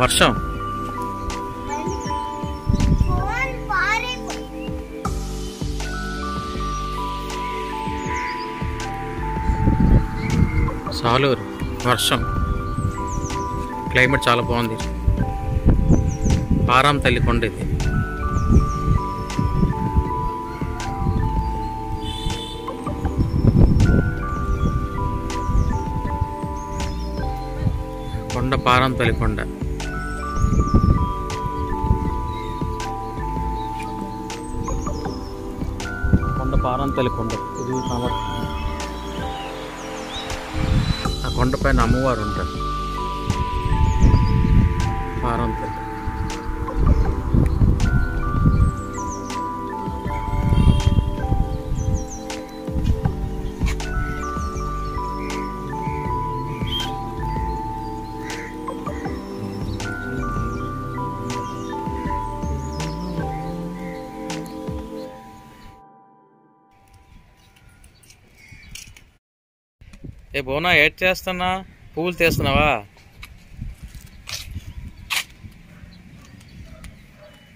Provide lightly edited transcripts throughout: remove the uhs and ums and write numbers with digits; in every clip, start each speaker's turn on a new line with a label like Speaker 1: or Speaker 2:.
Speaker 1: వర్షం సాలూరు వర్షం క్లైమేట్ చాలా బాగుంది. పారాం తల్లి కొండ ఇది. కొండ పారాం తల్లి కొండ. కొండ పారాం తల్లి కొండ ఇది. ఆ కొండ పైన అమ్మవారు ఉంటారు, పారాం తల్లి. ఏ బోనా ఏడ్ చేస్తున్నా? పువ్వులు తీస్తున్నావా?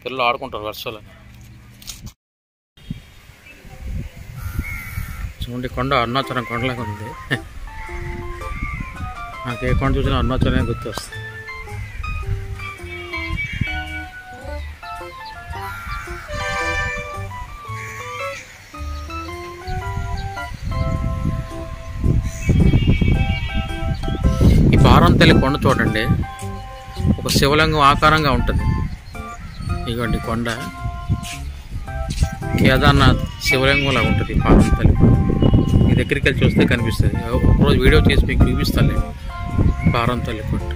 Speaker 1: పిల్లలు ఆడుకుంటారు వర్షాలు. చూడండి కొండ అరుణాచలం కొండలాగా ఉంది. నాకు ఏ కొండ చూసినా అరుణాచలమే గుర్తు వస్తుంది. పారాం తల్లి కొండ చూడండి, ఒక శివలింగం ఆకారంగా ఉంటుంది. ఇదిగోండి కొండ కేదార్నాథ్ శివలింగంలా ఉంటుంది పారాం తల్లి కొండ. మీ దగ్గరికి వెళ్ళి చూస్తే కనిపిస్తుంది. ఒకరోజు వీడియో చేసి మీకు చూపిస్తాను పారాం తల్లి కొండ.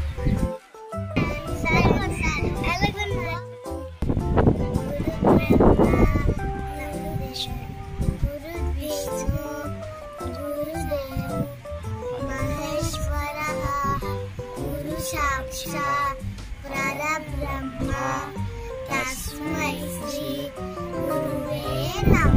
Speaker 2: साक्षात् परब्रह्म तस्मै श्री गुरुवे नमः।